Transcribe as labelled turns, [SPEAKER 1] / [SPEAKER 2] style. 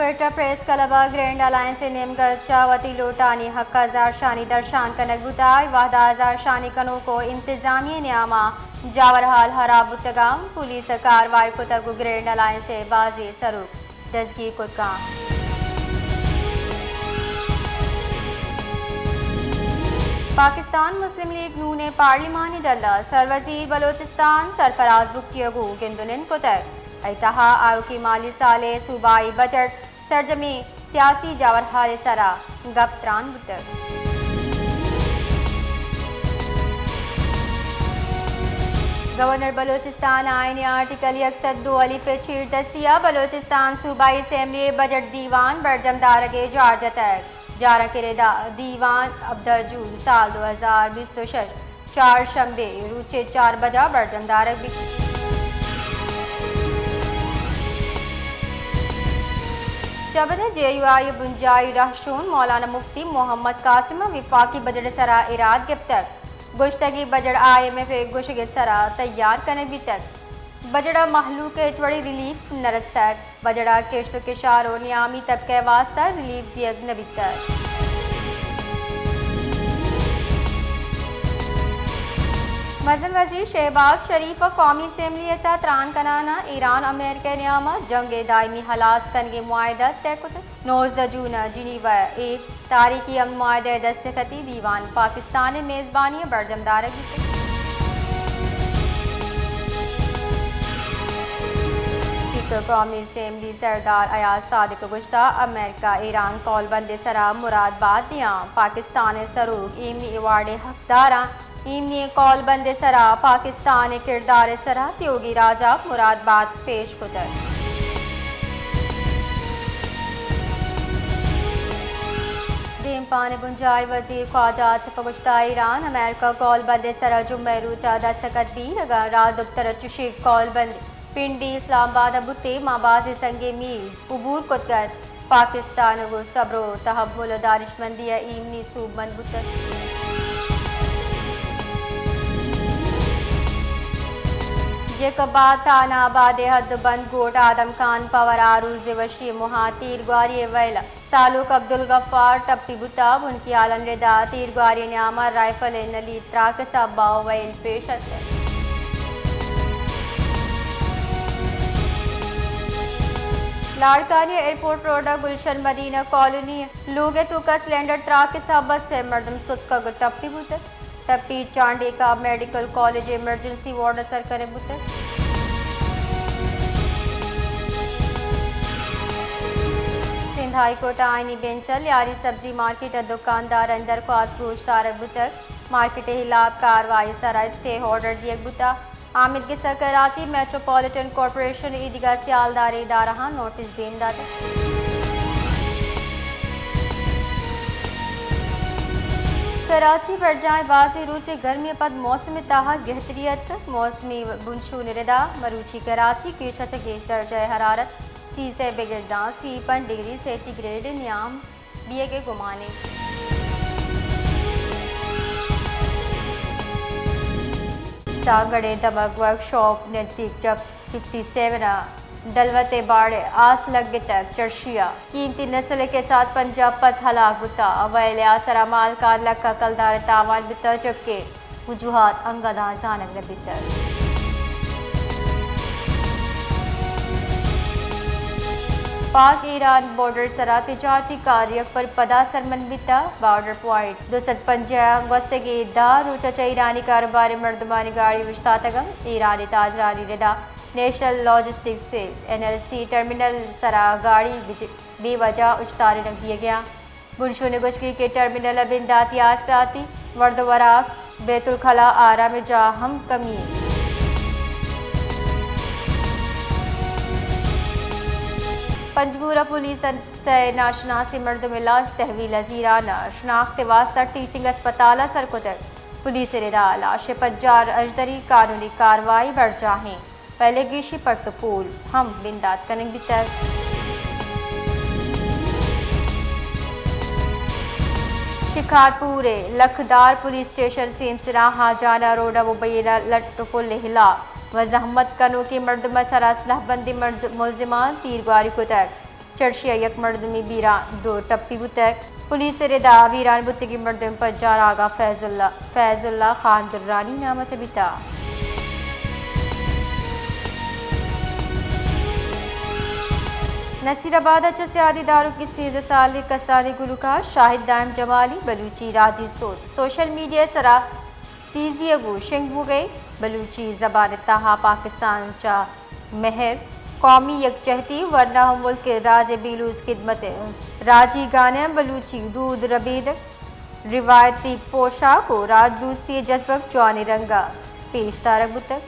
[SPEAKER 1] Quetta press club grand alliance नेमगर्चा वती लोटानी हक हजार शानी दर्शान कनक बुताई वादा हजार शानी कनो को इंतजामिया न्यामा जावरहाल हराबुतगाम पुलिस कार्रवाई को तगु ग्रैंड अलायंस बाजी सरुक दजगी कुदगाम पाकिस्तान मुस्लिम लीग नू ने पार्लिमानी दल सरवजीर बलोचिस्तान सरफराज बुक्तियगु गिंदुनिन कुतक ऐतहा आयो की माली साले सूबाई बजट सरजमी सियासी जावरहाल सरा गप्त्रान बुतक गवर्नर बलोचिस्तान आईन आर्टिकल 102 अली पे छीड़ दस्तिया बलोचिस्तान सूबाई असेंबली बजट दीवान बरजमदार के जारजतक जारा के दीवान अब्दजूल साल 2020 चार शंबे रूचे 4 बजा बरजमदारक जबन JUI बुंजाई रहशून मौलाना मुफ्ती मोहम्मद कासिम विफाकी बजट सरा इराद गिफ्तक गुश्तगी बजट IMF गुश्गे सरा तैयार करने भी तक बजड़ा महलूक चवड़ी रिलीफ नरस्तक बजड़ा केश्त के शारो नियामी तबके वास्ता रिलीफ दियग नबी तक मजल वजीर शहबाज शरीफ कौमी असम्बली अचा त्रान कनाना ईरान अमेरिका नियामा जंग दायमी हलास कनगे मुआहदा तयकुत 9 जून जिनीवा एक तारीखी अमन मुआहदा दस्तखती दीवान पाकिस्तान मेज़बानी बरजमदार कौमी असम्बली सरदार अयाज सादिक गुश्ता अमेरिका ईरान कौलबंद सरा मुरादबाद दियाँ पाकिस्तान सरूक इमनी अवार्ड हकदारा इमनी कौलबंद सरा पाकिस्तान किरदार सरा त्योगी राजा मुरादबाद पेश कुतर देम पाने बुंजाई वजीर ख्वाजा आसिफ गुश्ता ईरान अमेरिका कौलबंद सरा जुम्मे रूचा दस्तखत भी लगा राज दुफ्तर चुशीक कौलबंद पिंडी इस्लामाबाद अबुते माबाज संगे मीर उबूर कुतगत पाकिस्तान को सब्रो तहमुल दानिशमंदी इमनी सूब मनबुत ये कबाद तानाबाद हद बंद गोट आदम खान पवर आरूज वशी मुहा तीर ग्वारी वैला सालुक अब्दुल गफ्फार टप्पी बुताब उनकी आलन रेदा तीर ग्वारी न्यामा राइफल नली त्राक साबाव वैल पेश लाड़कानी एयरपोर्ट रोडा गुलशन मदीना कॉलोनी लोगे तुका सिलेंडर त्राक के सबत से मर्दम सुत्का टप्पी बुतक टप्पी चांडी का मेडिकल कॉलेज इमरजेंसी वार्ड असर करे बुतक सिंध हाई कोर्ट आईनी बेंचल यारी सब्जी मार्केट दुकानदार अंदर को आत्रोश तारक बुतक मार्केट हिलाब कार्रवाई सरा स्टे ऑर्डर दिए बुता आमिद के सर कराची मेट्रोपॉलिटन कॉरपोरेशन ईदगाह सियालदार इदारा नोटिस देन दाता कराची बढ़ जाए बाजी रूचे गर्मी पद मौसम ताहा गहतरियत मौसमी बुनशू निरदा मरूची कराची की गेज दर्जा हरारत 30 से बिगड़दा 53 डिग्री सेंटीग्रेड न्याम दिए के गुमाने सागड़े दमक वर्कशॉप नजदीक जब 57 दलवते बाड़े आस लग तक चर्शिया कीमती नस्ल के साथ पंजाब पस हलाक बुता अवैल आसरा माल का लक्का कलदार तावान बितर जबकि वजूहात अंगदा जानक न बितर पाक ईरान बॉर्डर सरा तिजारती कार्य पर पदा सरमन बिता बॉर्डर पॉइंट 250 वस्तगे दार ऊंचा ईरानी कारोबारी मर्दमानी गाड़ी विश्तातगम ईरानी ताजरानी रिदा नेशनल लॉजिस्टिक्स से NLC टर्मिनल सरा गाड़ी बेवजह उछतारे रख दिया गया बुनशु ने गुशकी के टर्मिनल बिंदाती आसराती वर्दवराक बैतुल खला आरा में जा हम कमी पंजगूरा पुलिस से नाशनासी मर्द में लाश तहवील अजीराना शनाख्त वास्ता टीचिंग अस्पताल सरकुतर पुलिस रिदा लाश पज्जार अजदरी कानूनी कार्रवाई बढ़ जाहें पहले गिशी पटपूल हम बिंदात कनेंगे बितर शिकारपुरे लखदार पुलिस स्टेशन सिमसरा हाजाना रोडा मुबैना लटफुल हिला वजहमत कनो की मर्द मसरा असलाह बंदी मुलजिमान तीरगारी को तक चर्चिया यक मर्दमी बीरा दो टप्पी बुतक पुलिस रेदा वीरान बुतगी मर्दम पर जार आगा फैजुल्ला खान दुर्रानी नाम से बिता। नसीराबाद सियादी दारू की 13 साल कसानी गुलकार शाहिद दाम जमाली बलूची राजी सोशल मीडिया सरा तीजी अगू शिंगबू गई बलूची जबान तहा पाकिस्तान चा महर कौमी यकजहती वरना हम मुल्क के राज बिलूस खिदमत राजी गाने बलूची दूध रबीद रिवायती पोशाक को राजदूस्ती जज्बक जवानी रंगा पेश तारक बुतक।